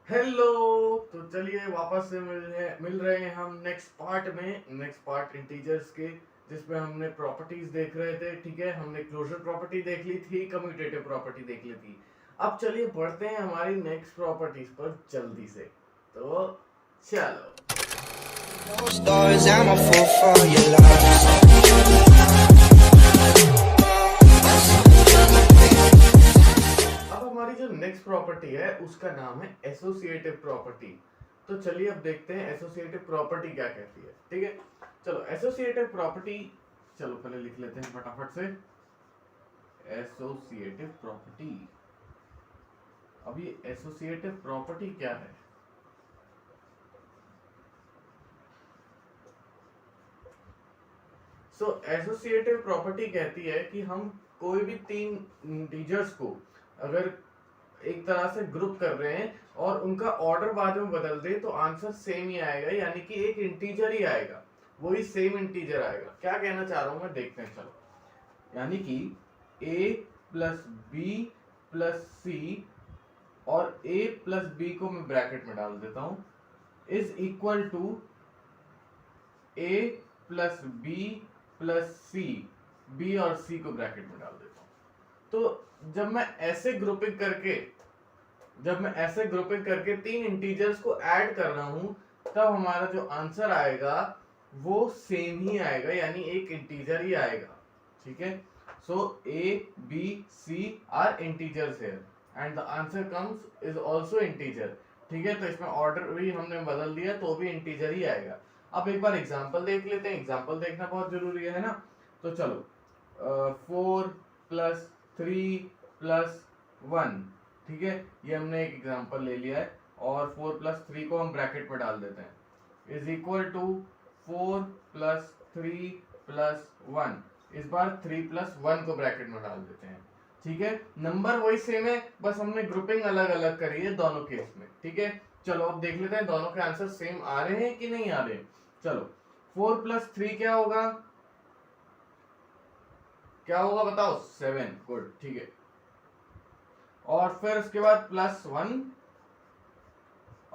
Hello. तो चलिए वापस से मिल रहे हैं हम नेक्स्ट पार्ट इंटीजर्स के, जिसमें हमने प्रॉपर्टीज देख रहे थे। ठीक है, हमने क्लोजर प्रॉपर्टी देख ली थी, कम्यूटेटिव प्रॉपर्टी देख ली थी। अब चलिए बढ़ते हैं हमारी नेक्स्ट प्रॉपर्टीज पर जल्दी से। तो चलो, Stars, I'm a fool for your love. अब हमारी जो नेक्स्ट प्रॉपर्टी है उसका नाम है एसोसिएटिव प्रॉपर्टी। तो चलिए अब देखते हैं एसोसिएटिव प्रॉपर्टी क्या कहती है। ठीक है, चलो एसोसिएटिव प्रॉपर्टी, चलो पहले लिख लेते हैं फटाफट से एसोसिएटिव प्रॉपर्टी। अब ये एसोसिएटिव प्रॉपर्टी क्या है? सो एसोसिएटिव प्रॉपर्टी कहती है कि हम कोई भी तीन इंटीजर्स को अगर एक तरह से ग्रुप कर रहे हैं और उनका ऑर्डर बाद में बदल दे तो आंसर सेम ही आएगा, यानी कि एक इंटीजर ही आएगा, वही सेम इंटीजर आएगा। क्या कहना चाह रहा हूं मैं, देखते हैं चलो। यानी कि a प्लस बी प्लस सी और a प्लस बी को मैं ब्रैकेट में डाल देता हूं is equal to a plus B plus C, B और सी को ब्रैकेट में डाल देता हूं। तो जब मैं ऐसे ग्रुपिंग करके तीन इंटीजर्स को ऐड कर रहा हूं, तब हमारा जो आंसर आएगा वो सेम ही आएगा, यानी एक इंटीजर ही आएगा। ठीक है, so A B C are integers here and the answer comes is also integer. ठीक है, तो इसमें ऑर्डर भी हमने बदल दिया तो भी इंटीजर ही आएगा। अब एक बार एग्जांपल देख लेते हैं, एग्जांपल देखना बहुत जरूरी है ना। तो चलो, 4 प्लस 3 प्लस 1, ठीक है, ये हमने एक एग्जांपल ले लिया है और 4 प्लस 3 को हम ब्रैकेट में डाल देते हैं is equal to 4 plus 3 plus 1। इस बार 3 प्लस 1 को ब्रैकेट में डाल देते हैं। ठीक है, नंबर वही सेम है, बस हमने ग्रुपिंग अलग अलग करी है दोनों केस में। ठीक है, चलो अब देख लेते हैं दोनों के आंसर सेम आ रहे हैं कि नहीं आ रहे। चलो, 4 प्लस 3 क्या होगा, बताओ? 7। गुड, ठीक है। और फिर उसके बाद प्लस 1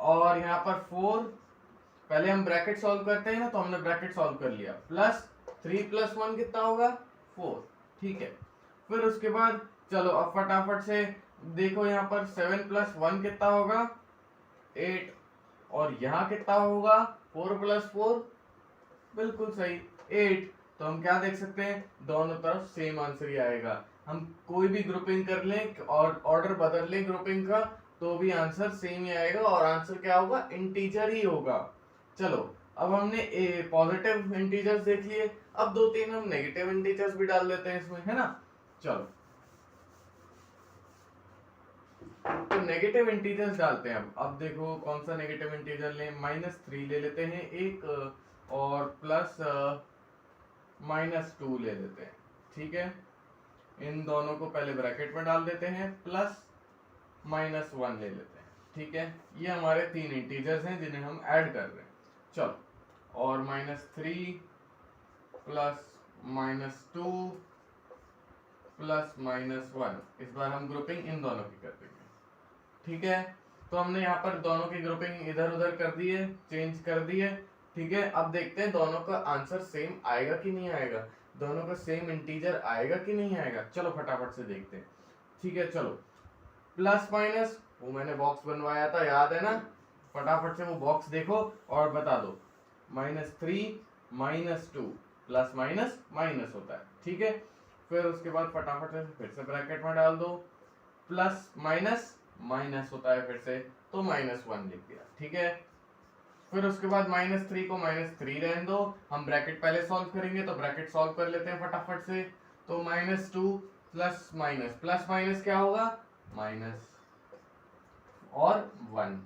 और यहाँ पर 4। पहले हम ब्रैकेट सॉल्व करते हैं ना, तो हमने ब्रैकेट सॉल्व कर लिया। प्लस 3 प्लस 1 कितना होगा, 4। ठीक है, फिर उसके बाद चलो अब फटाफट से देखो, यहाँ पर 7 प्लस 1 कितना होगा, 8। और यहाँ कितना होगा, 4 प्लस 4, बिल्कुल सही, 8। तो हम क्या देख सकते हैं, दोनों तरफ सेम आंसर ही आएगा। हम कोई भी ग्रुपिंग कर लें और ऑर्डर बदल लें ग्रुपिंग का, तो भी आंसर सेम ही आएगा और आंसर क्या होगा, इंटीजर ही होगा। चलो, अब हमने पॉजिटिव इंटीजर्स देख लिए, अब दो तीन हम नेगेटिव इंटीजर्स भी डाल लेते हैं इसमें, है ना। चलो, तो नेगेटिव इंटीजर्स डालते हैं। अब देखो कौन सा नेगेटिव इंटीजर लें, -3 ले लेते हैं एक, और प्लस -2 ले लेते हैं। ठीक है, इन दोनों को पहले ब्रैकेट में डाल देते हैं, प्लस -1 ले लेते हैं। ठीक है, ये हमारे तीन इंटीजर्स हैं जिन्हें हम ऐड कर रहे हैं। चलो, और -3 प्लस -2 प्लस -1, इस बार हम ग्रुपिंग इन दोनों की कर देंगे। ठीक है, तो हमने यहाँ पर दोनों की ग्रुपिंग इधर उधर कर दी है, चेंज कर दी है। ठीक है, अब देखते हैं दोनों का आंसर सेम आएगा कि नहीं आएगा, दोनों का सेम इंटीजर आएगा कि नहीं आएगा। चलो फटाफट से देखते हैं। ठीक है, चलो, प्लस माइनस वो मैंने बॉक्स बनवाया था, याद है ना, फटाफट से वो बॉक्स देखो और बता दो। -3 -2 प्लस माइनस माइनस होता है। ठीक है, फिर उसके बाद फटाफट से फिर से ब्रैकेट में डाल दो, प्लस माइनस माइनस होता है फिर से, तो -1 लिख दिया। ठीक है, फिर उसके बाद -3 को -3 रहने दो, हम ब्रैकेट पहले सॉल्व करेंगे, तो ब्रैकेट सॉल्व कर लेते हैं फटाफट से। तो -2 प्लस माइनस क्या होगा, माइनस और 1,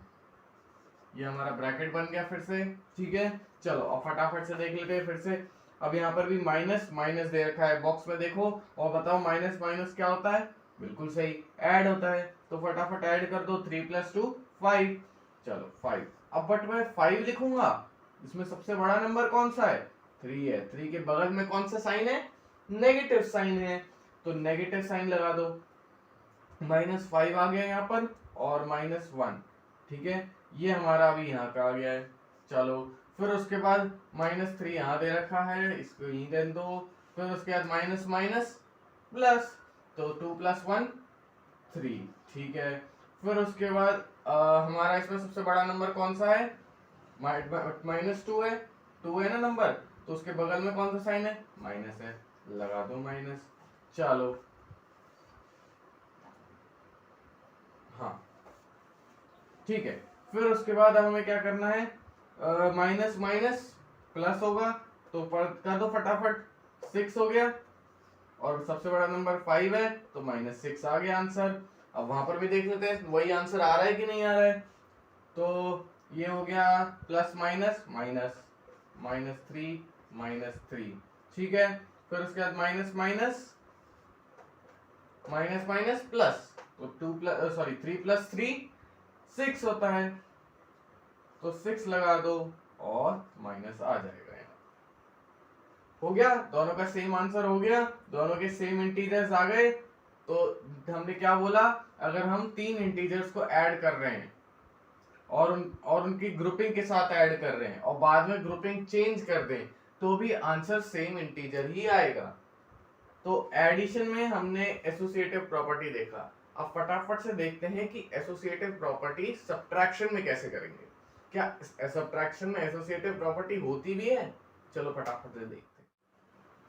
ये हमारा ब्रैकेट बन गया फिर से। ठीक है, चलो अब फटाफट से देख लेते हैं फिर से। अब यहाँ पर भी माइनस माइनस दे रखा है बॉक्स में, देखो और बताओ माइनस माइनस क्या होता है, बिल्कुल सही, ऐड होता है। तो फटाफट ऐड कर दो, 3 + 2 5। चलो 5, अब बट मैं 5 लिखूंगा, इसमें सबसे बड़ा नंबर कौन सा है, 3 है। 3 के बगल में कौन सा साइन है, नेगेटिव साइन है, तो नेगेटिव साइन लगा दो। -5 आ गया यहाँ पर और -1, ठीक है, ये हमारा अभी यहाँ का आ गया है। चलो फिर उसके बाद -3 यहाँ दे रखा है, इसको यहीं दे दो। फिर उसके बाद माइनस माइनस प्लस, तो 2 + 1 3, ठीक है। फिर उसके बाद हमारा इसमें सबसे बड़ा नंबर कौन सा है? -2 है, 2 है ना नंबर, तो उसके बगल में कौन सा साइन है? माइनस है, लगा दो माइनस। चलो हाँ ठीक है। फिर उसके बाद अब हमें क्या करना है? माइनस माइनस प्लस होगा, तो कर दो फटाफट, 6 हो गया। और सबसे बड़ा नंबर 5 है, तो -6 आ गया आंसर। अब वहां पर भी देख लेते हैं वही आंसर आ रहा है कि नहीं आ रहा है। तो ये हो गया प्लस माइनस माइनस, -3 ठीक है। फिर उसके बाद minus minus minus minus plus, तो 3 + 3 6 होता है, तो 6 लगा दो और माइनस आ जाएगा यहाँ। हो गया, दोनों का सेम आंसर हो गया, दोनों के सेम इंटीजर्स आ गए। तो हमने क्या बोला? अगर हम 3 इंटीजर्स को ऐड कर रहे हैं और उनकी ग्रुपिंग के साथ ऐड कर रहे हैं और बाद में ग्रुपिंग चेंज कर दें, तो भी आंसर सेम इंटीजर ही आएगा। तो एडिशन में हमने एसोसिएटिव प्रॉपर्टी देखा। अब फटाफट से देखते हैं कि एसोसिएटिव प्रॉपर्टी सब्ट्रैक्शन में कैसे करेंगे। क्या सब्ट्रैक्शन में एसोसिएटिव प्रॉपर्टी होती भी है? चलो फटाफट से देखते हैं।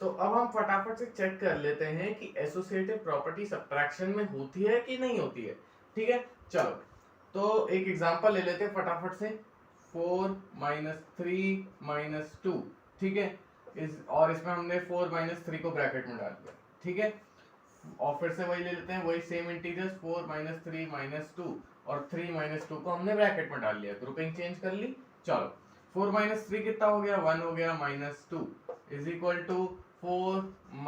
तो अब हम फटाफट से चेक कर लेते हैं कि एसोसिएटिव प्रॉपर्टी सब्ट्रैक्शन में होती है कि नहीं होती है। ठीक है, चलो तो एक एग्जांपल ले लेते हैं फटाफट से। 4 - 3 - 2, ठीक है। और इसमें हमने 4 - 3 को ब्रैकेट में डाल दिया, ठीक है। और फिर से वही ले लेते हैं, वही सेम इंटीजर्स, 4 - 3 - 2 और 3 - 2 को हमने ब्रैकेट में डाल लिया, ग्रुपिंग चेंज कर ली। चलो 4 - 3 कितना हो गया? 1 हो गया, -2 इज इक्वल टू 4 -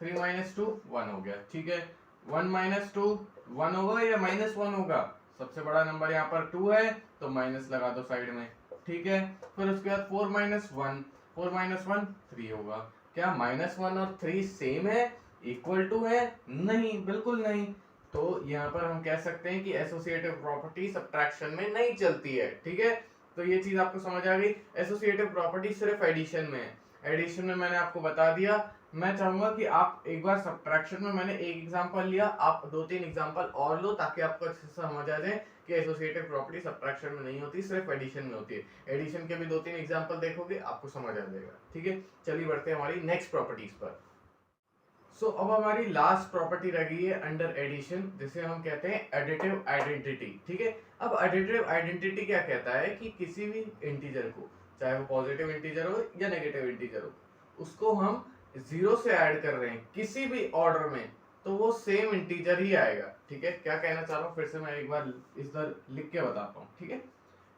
3 - 2 1 हो गया, ठीक है। 1 - 2 1 होगा या -1 होगा? सबसे बड़ा नंबर यहाँ पर 2 है, तो माइनस लगा दो साइड में, ठीक है। फिर उसके बाद 4 - 1 3 होगा। क्या -1 और 3 सेम है, इक्वल टू है? नहीं, बिल्कुल नहीं। तो यहाँ पर हम कह सकते हैं कि एसोसिएटिव प्रॉपर्टी सब्ट्रैक्शन में नहीं चलती है, ठीक है। तो ये चीज आपको समझ आ गई। एसोसिएटिव प्रॉपर्टी सिर्फ एडिशन में है। एडिशन में मैंने आपको बता दिया। मैं चाहूंगा कि आप एक बार सब्ट्रैक्शन में मैंने एक एग्जांपल लिया, आप 2-3 एग्जांपल और लो, ताकि आपको अच्छे से समझ आ जाए कि एसोसिएटिव प्रॉपर्टी सब्ट्रैक्शन में नहीं होती, सिर्फ एडिशन में होती है। एडिशन के भी 2-3 एग्जांपल देखोगे, आपको समझ आ जाएगा, ठीक है। चलिए बढ़ते हैं हमारी नेक्स्ट प्रॉपर्टीज पर। सो अब हमारी लास्ट प्रॉपर्टी रही है अंडर एडिशन, जिसे हम कहते हैं एडिटिव आइडेंटिटी, ठीक है। अब एडिटिव आइडेंटिटी क्या कहता है कि किसी भी इंटीजर को, चाहे वो पॉजिटिव इंटीजर हो या नेगेटिव इंटीजर हो, उसको हम 0 से ऐड कर रहे हैं किसी भी ऑर्डर में, तो वो सेम इंटीजर ही आएगा, ठीक है। क्या कहना चाह रहा हूँ फिर से मैं एक बार इधर लिख के बताता हूँ, ठीक है।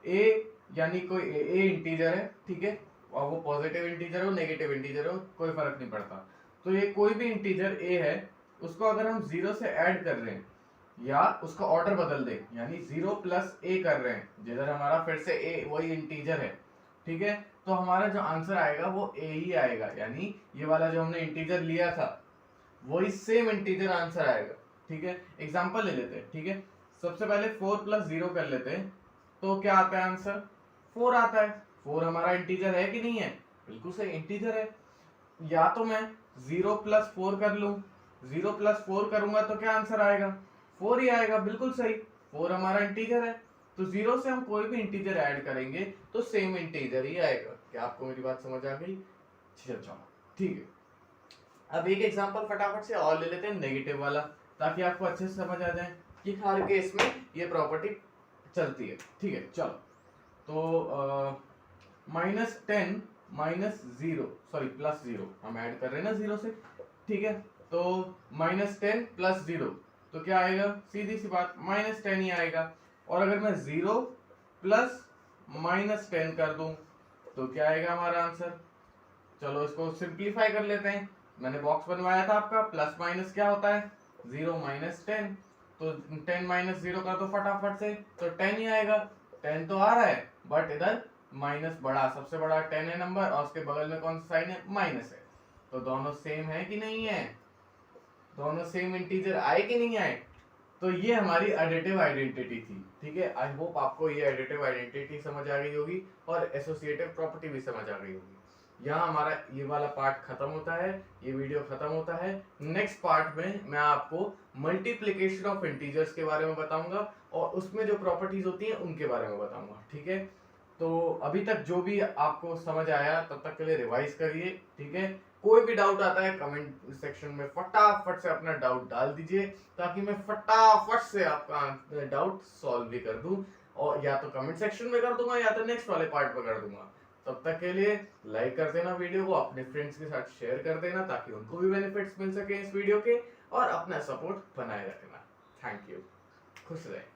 ए यानी कोई ए इंटीजर है, ठीक है, और वो पॉजिटिव इंटीजर हो नेगेटिव इंटीजर हो, कोई फर्क नहीं पड़ता। तो ये कोई भी इंटीजर ए है, उसको अगर हम 0 से ऐड कर रहे हैं या उसका ऑर्डर बदल दें, यानी 0 + a कर रहे हैं, जिधर हमारा फिर से a वही इंटीजर है, ठीक है, तो हमारा जो आंसर आएगा वो a ही आएगा। यानी ये वाला जो हमने इंटीजर लिया था वही सेम इंटीजर आंसर आएगा, ठीक है। एग्जांपल ले लेते हैं, ठीक है। सबसे पहले 4 + 0 कर लेते हैं, तो क्या आता है आंसर? 4 आता है। 4 हमारा इंटीजर है कि नहीं है? बिल्कुल सही इंटीजर है। या तो मैं 0 + 4 कर लूं, 0 + 4 करूंगा तो क्या आंसर आएगा? 4 ही आएगा, बिल्कुल सही। 4 हमारा इंटीजर है, तो 0 से हम कोई भी इंटीजर ऐड करेंगे तो सेम इंटीजर ही आएगा। क्या आपको मेरी बात समझ आ गई? चलो ठीक है। अब एक एग्जांपल फटाफट से और ले लेते हैं, नेगेटिव वाला, ताकि आपको अच्छे से समझ आ जाए कि हर केस में ये प्रॉपर्टी चलती है, ठीक है। चलो तो -10 - 0 सॉरी +0 हम ऐड कर रहे हैं ना 0 से, ठीक है। तो -10 + 0 तो क्या आएगा? सीधी सी बात, -10 ही आएगा। और अगर मैं 0 + -10 कर दूं तो क्या आएगा हमारा आंसर? चलो इसको सिंपलीफाई कर लेते हैं। मैंने बॉक्स बनवाया था आपका, प्लस माइनस क्या होता है? 0 - 10, तो 10 - 0 कर दो फटाफट से, तो 10 ही आएगा। 10 तो आ रहा है, बट इधर माइनस बड़ा, सबसे बड़ा 10 है नंबर, और उसके बगल में कौन सा साइन है? माइनस है। तो दोनों सेम है कि नहीं है? दोनों सेम इंटीजर आए कि नहीं आए? तो ये हमारी एडिटिव आइडेंटिटी थी, ठीक है। आई होप आपको ये एडिटिव आइडेंटिटी समझ आ गई होगी और एसोसिएटिव प्रॉपर्टी भी समझ आ गई होगी। यहाँ हमारा ये वाला पार्ट खत्म होता है, ये वीडियो खत्म होता है। नेक्स्ट पार्ट में मैं आपको मल्टीप्लिकेशन ऑफ इंटीजर्स के बारे में बताऊंगा और उसमें जो प्रॉपर्टीज होती हैं उनके बारे में बताऊंगा, ठीक है। तो अभी तक जो भी आपको समझ आया तब तक के लिए रिवाइज करिए, ठीक है। कोई भी डाउट आता है कमेंट सेक्शन में फटाफट से अपना डाउट डाल दीजिए, ताकि मैं फटाफट से आपका डाउट सॉल्व भी कर दूं, और या तो कमेंट सेक्शन में कर दूंगा या तो नेक्स्ट वाले पार्ट में कर दूंगा। तब तक के लिए लाइक कर देना वीडियो को, अपने फ्रेंड्स के साथ शेयर कर देना ताकि उनको भी बेनिफिट्स मिल सके इस वीडियो के, और अपना सपोर्ट बनाए रखना। थैंक यू, खुश रहे।